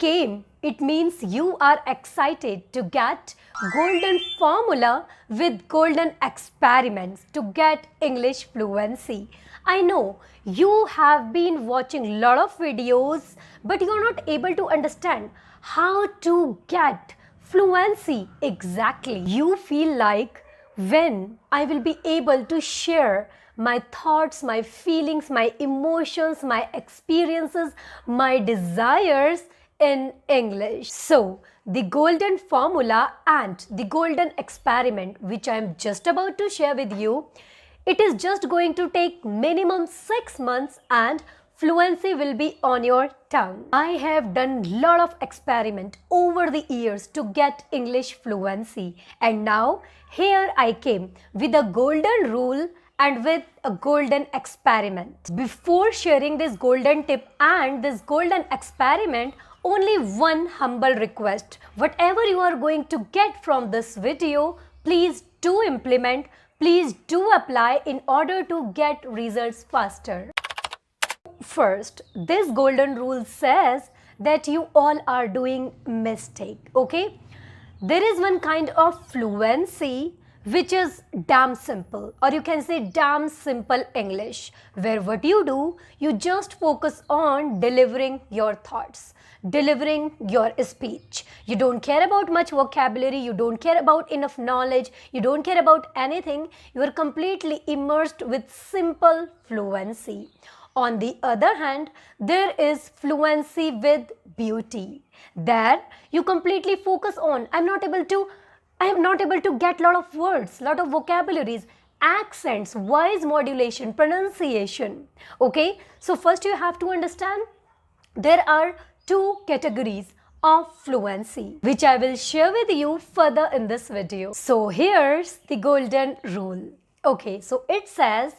came, it means you are excited to get golden formula with golden experiments to get English fluency. I know you have been watching lot of videos, but you are not able to understand how to get fluency exactly. You feel like when I will be able to share my thoughts, my feelings, my emotions, my experiences, my desires in English. So, the golden formula and the golden experiment, which I am just about to share with you, it is just going to take minimum 6 months and fluency will be on your tongue. I have done lot of experiment over the years to get English fluency, and now here I came with a golden rule and with a golden experiment. Before sharing this golden tip and this golden experiment, only one humble request. Whatever you are going to get from this video, please do implement, please do apply in order to get results faster. First, this golden rule says that you all are doing mistake, okay? There is one kind of fluency which is damn simple, or you can say damn simple English, where what you do, you just focus on delivering your thoughts, delivering your speech. You don't care about much vocabulary, you don't care about enough knowledge, you don't care about anything, you are completely immersed with simple fluency. On the other hand, there is fluency with beauty. There you completely focus on, I am not able to get lot of words, lot of vocabularies, accents, voice modulation, pronunciation. Okay, so first you have to understand there are two categories of fluency, which I will share with you further in this video. So here's the golden rule. Okay, so it says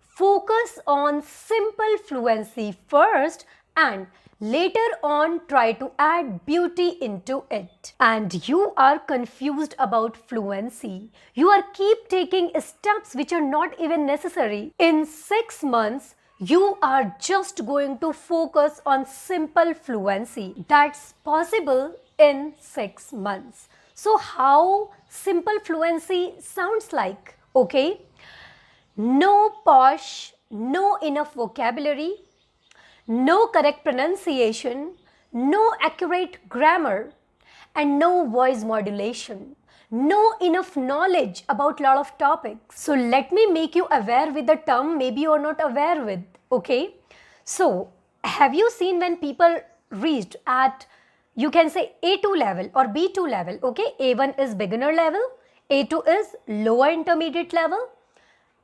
focus on simple fluency first and later on try to add beauty into it. And you are confused about fluency. You are keep taking steps which are not even necessary. In 6 months, you are just going to focus on simple fluency. That's possible in 6 months. So how simple fluency sounds like? Okay, no posh, no enough vocabulary, no correct pronunciation, no accurate grammar, and no voice modulation. No enough knowledge about lot of topics. So let me make you aware with the term maybe you are not aware with, okay? So have you seen when people reached at, you can say A2 level or B2 level, okay? A1 is beginner level, A2 is lower intermediate level,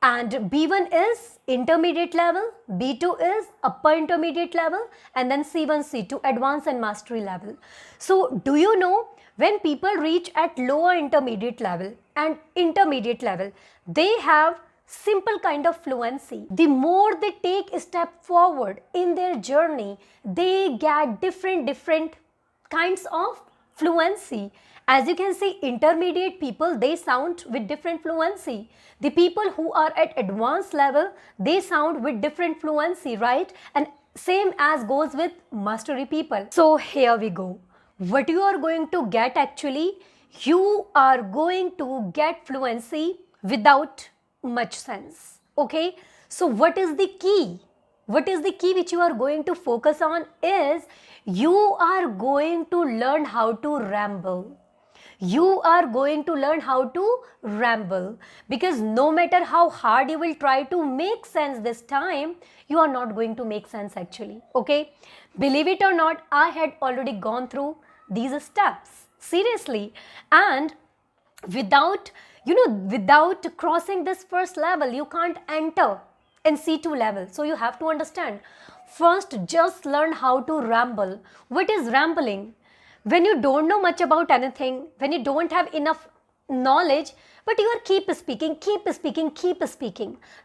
and B1 is intermediate level, B2 is upper intermediate level, and then C1, C2 advanced and mastery level. So do you know when people reach at lower intermediate level and intermediate level, they have simple kind of fluency. The more they take a step forward in their journey, they get different kinds of fluency. As you can see, intermediate people, they sound with different fluency. The people who are at advanced level, they sound with different fluency, right? And same as goes with mastery people. So here we go. What you are going to get actually, you are going to get fluency without much sense. Okay? So what is the key? What is the key which you are going to focus on is you are going to learn how to ramble. You are going to learn how to ramble, because no matter how hard you will try to make sense this time, you are not going to make sense actually, okay? Believe it or not, I had already gone through these steps, seriously, and without crossing this first level, you can't enter in C2 level. So you have to understand, first just learn how to ramble. What is rambling? When you don't know much about anything, when you don't have enough knowledge, but you are keep speaking,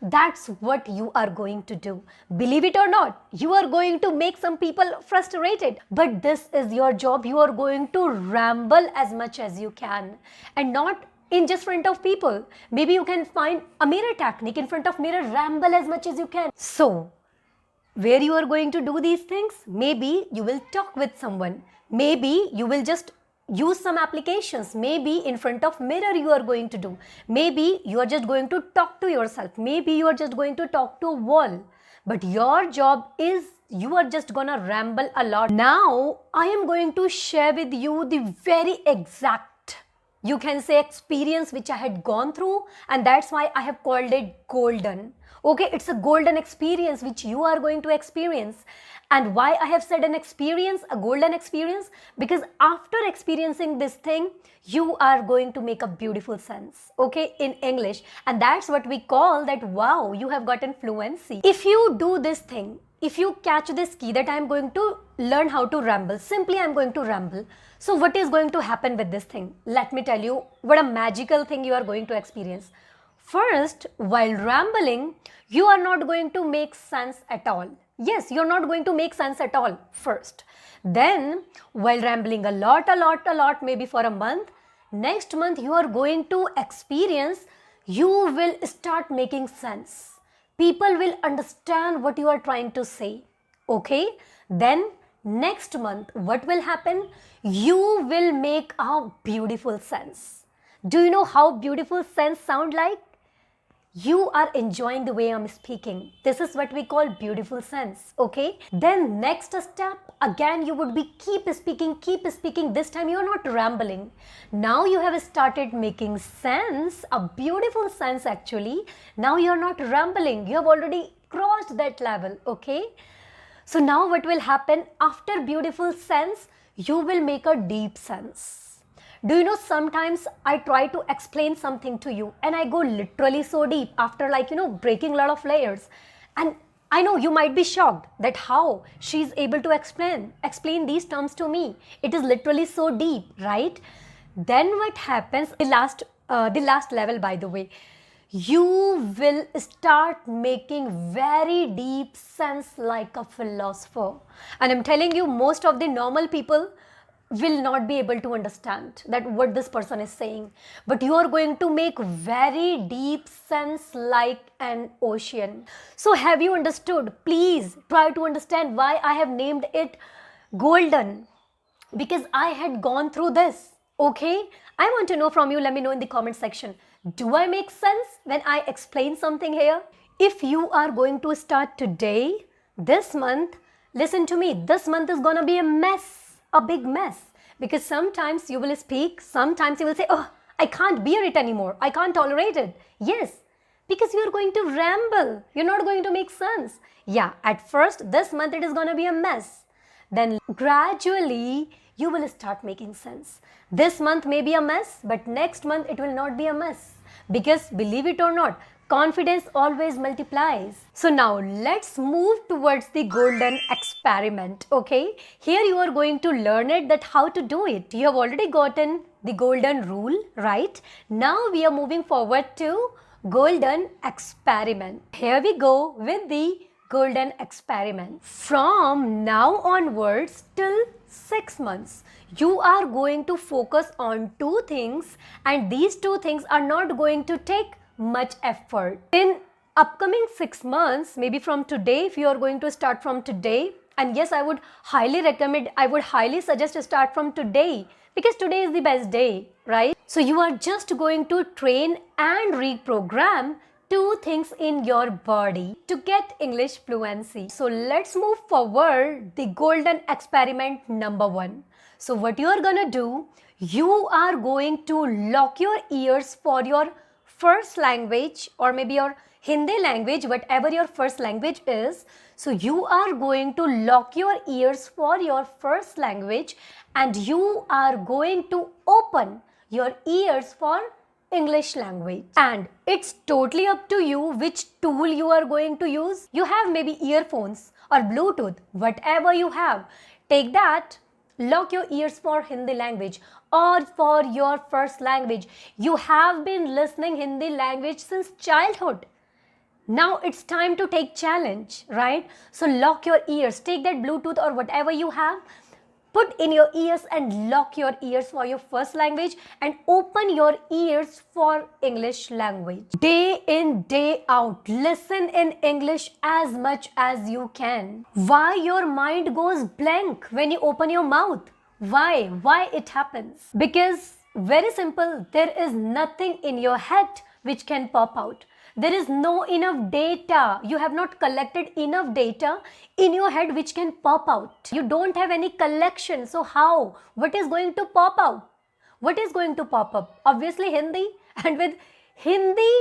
that's what you are going to do. Believe it or not, you are going to make some people frustrated, but this is your job. You are going to ramble as much as you can, and not in just front of people. Maybe you can find a mirror technique, in front of mirror ramble as much as you can. So where you are going to do these things? Maybe you will talk with someone. Maybe you will just use some applications. Maybe in front of mirror you are going to do. Maybe you are just going to talk to yourself. Maybe you are just going to talk to a wall. But your job is you are just gonna ramble a lot. Now I am going to share with you the very exact, you can say, experience which I had gone through, and that's why I have called it golden. Okay, it's a golden experience which you are going to experience. And why I have said an experience, a golden experience? Because after experiencing this thing, you are going to make a beautiful sense, okay, in English. And that's what we call that, wow, you have gotten fluency. If you do this thing, if you catch this key that I am going to learn how to ramble, simply I am going to ramble. So what is going to happen with this thing? Let me tell you what a magical thing you are going to experience. First, while rambling, you are not going to make sense at all. Yes, you're not going to make sense at all first. Then, while rambling a lot, maybe for a month, next month you are going to experience, you will start making sense. People will understand what you are trying to say. Okay? Then, next month, what will happen? You will make a beautiful sense. Do you know how beautiful sense sound like? You are enjoying the way I'm speaking. This is what we call beautiful sense, okay? Then next step, again you would be keep speaking. This time you are not rambling. Now you have started making sense, a beautiful sense actually. Now you are not rambling. You have already crossed that level, okay? So now what will happen? After beautiful sense, you will make a deep sense. Do you know, sometimes I try to explain something to you and I go literally so deep after, like, breaking a lot of layers. And I know you might be shocked that how she's able to explain these terms to me. It is literally so deep, right? Then what happens, the last level, by the way, you will start making very deep sense like a philosopher. And I'm telling you, most of the normal people will not be able to understand that what this person is saying, but you are going to make very deep sense like an ocean. So have you understood? Please try to understand why I have named it golden, because I had gone through this. Okay, I want to know from you. Let me know in the comment section, do I make sense when I explain something here? If you are going to start today, this month, listen to me, this month is gonna be a mess, a big mess, because sometimes you will speak, sometimes you will say, oh, I can't bear it anymore, I can't tolerate it. Yes, because you are going to ramble, you're not going to make sense. Yeah, at first this month it is going to be a mess, then gradually you will start making sense. This month may be a mess, but next month it will not be a mess, because believe it or not, confidence always multiplies. So now let's move towards the golden experiment, okay? Here you are going to learn it, that how to do it. You have already gotten the golden rule, right? Now we are moving forward to golden experiment. Here we go with the golden experiment. From now onwards till 6 months, you are going to focus on 2 things, and these 2 things are not going to take much effort. In upcoming 6 months, maybe from today, if you are going to start from today, and yes, I would highly recommend, I would highly suggest to start from today, because today is the best day, right? So you are just going to train and reprogram 2 things in your body to get English fluency. So let's move forward, the golden experiment number 1. So what you are gonna do, you are going to lock your ears for your first language, or maybe your Hindi language, whatever your first language is. So you are going to lock your ears for your first language, and you are going to open your ears for English language. And it's totally up to you which tool you are going to use. You have maybe earphones or Bluetooth, whatever you have. Take that, lock your ears for Hindi language or for your first language. You have been listening Hindi language since childhood. Now it's time to take challenge, right? So lock your ears, take that Bluetooth or whatever you have, put in your ears and lock your ears for your first language and open your ears for English language. Day in, day out, listen in English as much as you can. Why your mind goes blank when you open your mouth? Why? Why it happens? Because very simple, there is nothing in your head which can pop out. There is no enough data. You have not collected enough data in your head which can pop out. You don't have any collection. So how? What is going to pop out? What is going to pop up? Obviously Hindi. And with Hindi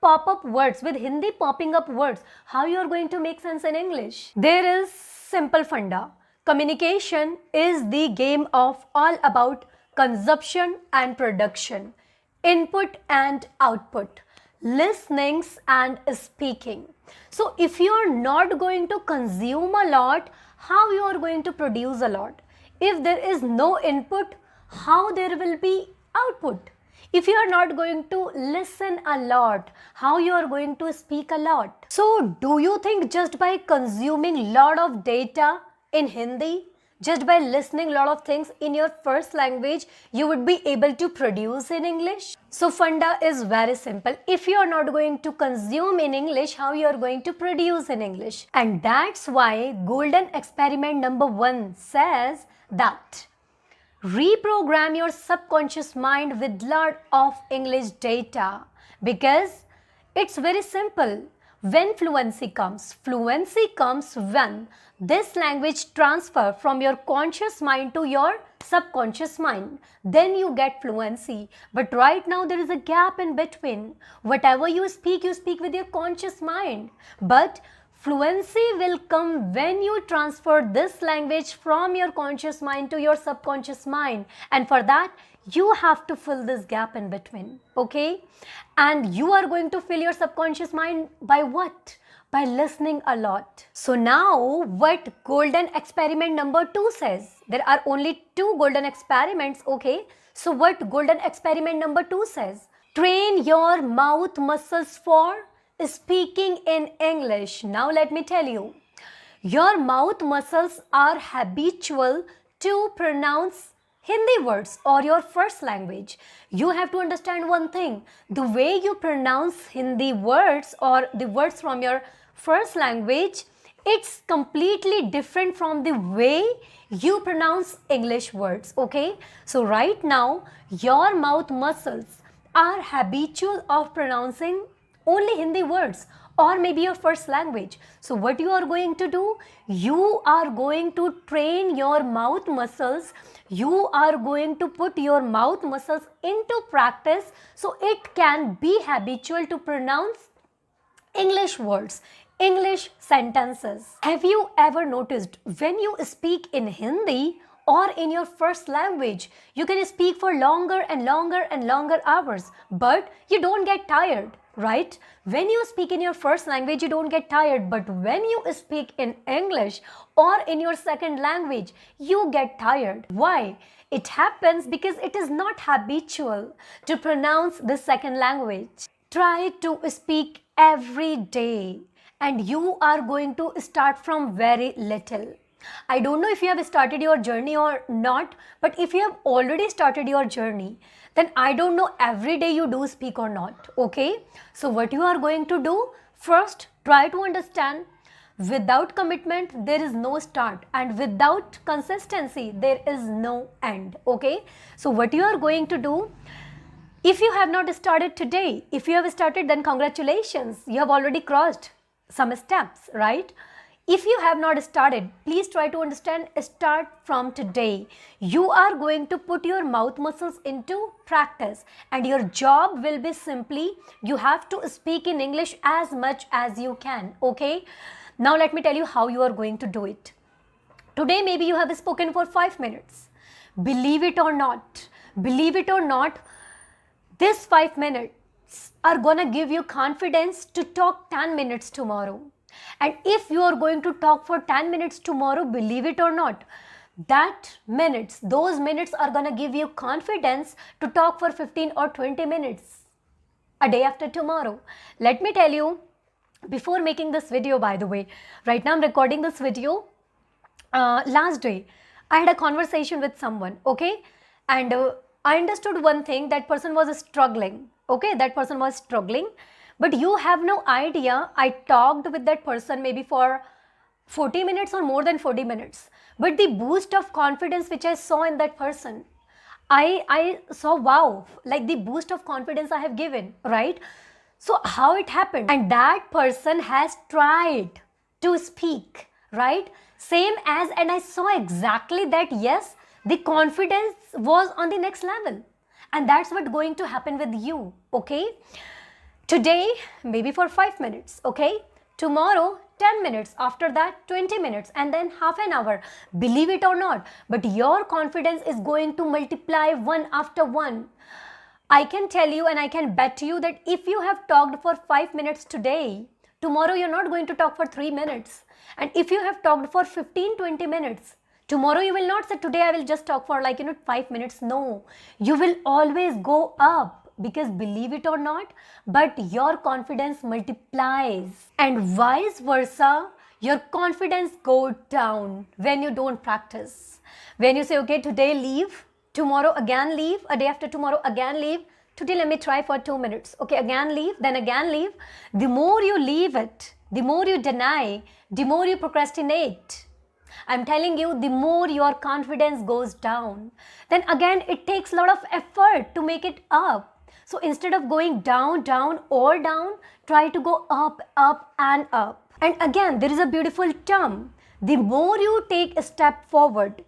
pop-up words, with Hindi popping up words, how you are going to make sense in English? There is simple funda. Communication is the game of all about consumption and production, input and output, listenings and speaking. So if you are not going to consume a lot, how you are going to produce a lot? If there is no input, how there will be output? If you are not going to listen a lot, how you are going to speak a lot? So do you think just by consuming lot of data in Hindi, just by listening a lot of things in your first language, you would be able to produce in English? So funda is very simple. If you are not going to consume in English, how you are going to produce in English? And that's why golden experiment number 1 says that reprogram your subconscious mind with lot of English data, because it's very simple. When fluency comes when this language transfer from your conscious mind to your subconscious mind, then you get fluency. But right now there is a gap in between. Whatever you speak with your conscious mind. But fluency will come when you transfer this language from your conscious mind to your subconscious mind. And for that, you have to fill this gap in between, okay? And you are going to fill your subconscious mind by what? By listening a lot. So now what golden experiment number 2 says? There are only 2 golden experiments, okay? So what golden experiment number 2 says? Train your mouth muscles for speaking in English. Now let me tell you, your mouth muscles are habitual to pronounce Hindi words or your first language. You have to understand one thing. The way you pronounce Hindi words or the words from your first language, it's completely different from the way you pronounce English words, okay? So right now, your mouth muscles are habitual of pronouncing only Hindi words or maybe your first language. So what you are going to do? You are going to train your mouth muscles. You are going to put your mouth muscles into practice so it can be habitual to pronounce English words, English sentences. Have you ever noticed when you speak in Hindi or in your first language, you can speak for longer and longer and longer hours, but you don't get tired, right? When you speak in your first language, you don't get tired, but when you speak in English or in your second language, you get tired. Why? It happens because it is not habitual to pronounce the second language. Try to speak every day and you are going to start from very little. I don't know if you have started your journey or not, but if you have already started your journey, then I don't know every day you do speak or not, okay? So what you are going to do, first try to understand, without commitment there is no start, and without consistency there is no end, okay? So what you are going to do, if you have not started today, if you have started, then congratulations, you have already crossed some steps, right? If you have not started, please try to understand, start from today. You are going to put your mouth muscles into practice and your job will be simply, you have to speak in English as much as you can, okay? Now let me tell you how you are going to do it. Today maybe you have spoken for 5 minutes. Believe it or not, this 5 minutes are gonna give you confidence to talk 10 minutes tomorrow. And if you are going to talk for 10 minutes tomorrow, believe it or not, those minutes are going to give you confidence to talk for 15 or 20 minutes a day after tomorrow. Let me tell you, before making this video, by the way, right now I'm recording this video last day. I had a conversation with someone, okay, and I understood one thing, that person was struggling, okay, that person was struggling, but you have no idea. I talked with that person maybe for 40 minutes or more than 40 minutes, but the boost of confidence which I saw in that person, I saw, wow, like the boost of confidence I have given, right? So how it happened? And that person has tried to speak, right? Same as, and I saw exactly that, yes, the confidence was on the next level. And that's what going to happen with you, okay? Today, maybe for 5 minutes, okay? Tomorrow, 10 minutes. After that, 20 minutes. And then half an hour. Believe it or not. But your confidence is going to multiply one after one. I can tell you and I can bet you that if you have talked for 5 minutes today, tomorrow you're not going to talk for 3 minutes. And if you have talked for 15-20 minutes, tomorrow you will not say, today I will just talk for 5 minutes. No, you will always go up. Because believe it or not, but your confidence multiplies, and vice versa, your confidence goes down when you don't practice. When you say, okay, today leave, tomorrow again leave, a day after tomorrow again leave, today let me try for 2 minutes, okay, again leave, then again leave. The more you leave it, the more you deny, the more you procrastinate, I'm telling you, the more your confidence goes down. Then again, it takes a lot of effort to make it up. So instead of going down, down or down, try to go up, up and up. And again, there is a beautiful term. The more you take a step forward,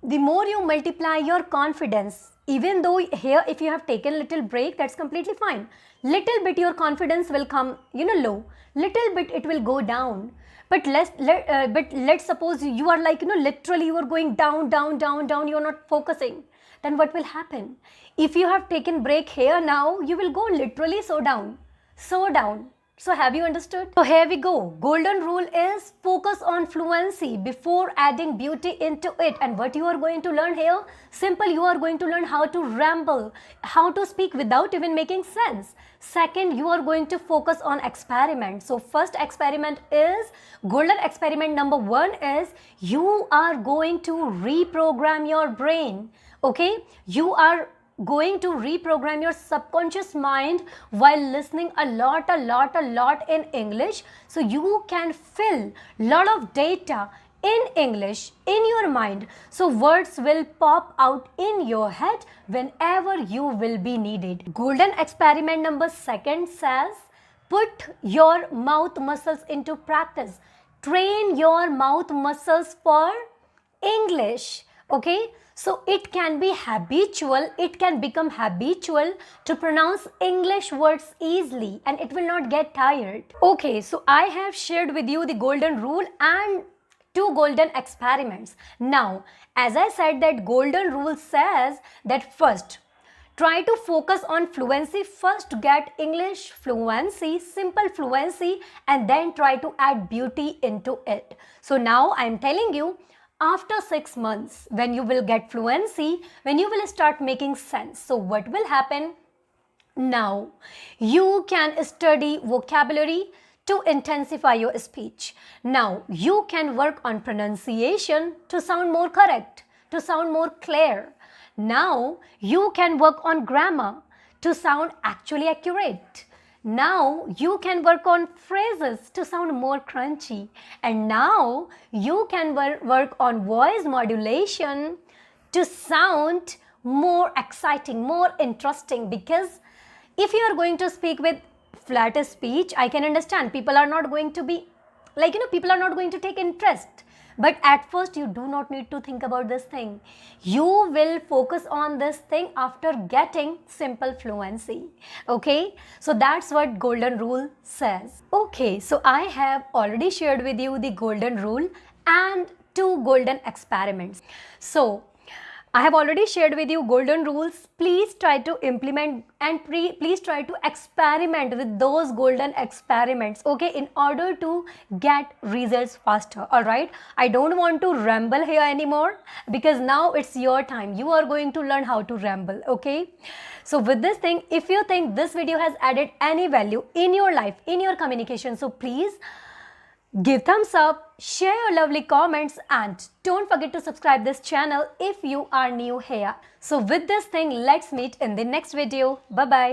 the more you multiply your confidence. Even though here, if you have taken a little break, that's completely fine. Little bit your confidence will come, low. Little bit it will go down. But let's suppose you are literally you are going down, down, down, down. You are not focusing. Then what will happen? If you have taken break here now, you will go literally so down, so down. So have you understood? So here we go. Golden rule is focus on fluency before adding beauty into it. And what you are going to learn here? Simple, you are going to learn how to ramble, how to speak without even making sense. Second, you are going to focus on experiment. So first experiment is, golden experiment number 1 is, you are going to reprogram your brain. Okay? You are going to reprogram your subconscious mind while listening a lot in English, so you can fill lot of data in English in your mind, so words will pop out in your head whenever you will be needed. Golden experiment number 2 says, put your mouth muscles into practice. Train your mouth muscles for English. Okay, so it can be habitual, it can become habitual to pronounce English words easily, and it will not get tired. Okay, so I have shared with you the golden rule and 2 golden experiments. Now, as I said, that golden rule says that first, try to focus on fluency first to get English fluency, simple fluency, and then try to add beauty into it. So now I am telling you, after 6 months, when you will get fluency, when you will start making sense. So what will happen? Now, you can study vocabulary to intensify your speech. Now, you can work on pronunciation to sound more correct, to sound more clear. Now, you can work on grammar to sound actually accurate. Now you can work on phrases to sound more crunchy, and now you can work on voice modulation to sound more exciting, more interesting, because if you are going to speak with flat speech, I can understand people are not going to be people are not going to take interest. But at first you do not need to think about this thing. You will focus on this thing after getting simple fluency. Okay, so that's what golden rule says. Okay, so I have already shared with you the golden rule and 2 golden experiments. So I have already shared with you golden rules. Please try to implement and please try to experiment with those golden experiments, okay, in order to get results faster. All right, I don't want to ramble here anymore, because now it's your time. You are going to learn how to ramble, okay? So with this thing, if you think this video has added any value in your life, in your communication, so please Give thumbs up, share your lovely comments, and don't forget to subscribe this channel if you are new here. So with this thing, let's meet in the next video. Bye bye.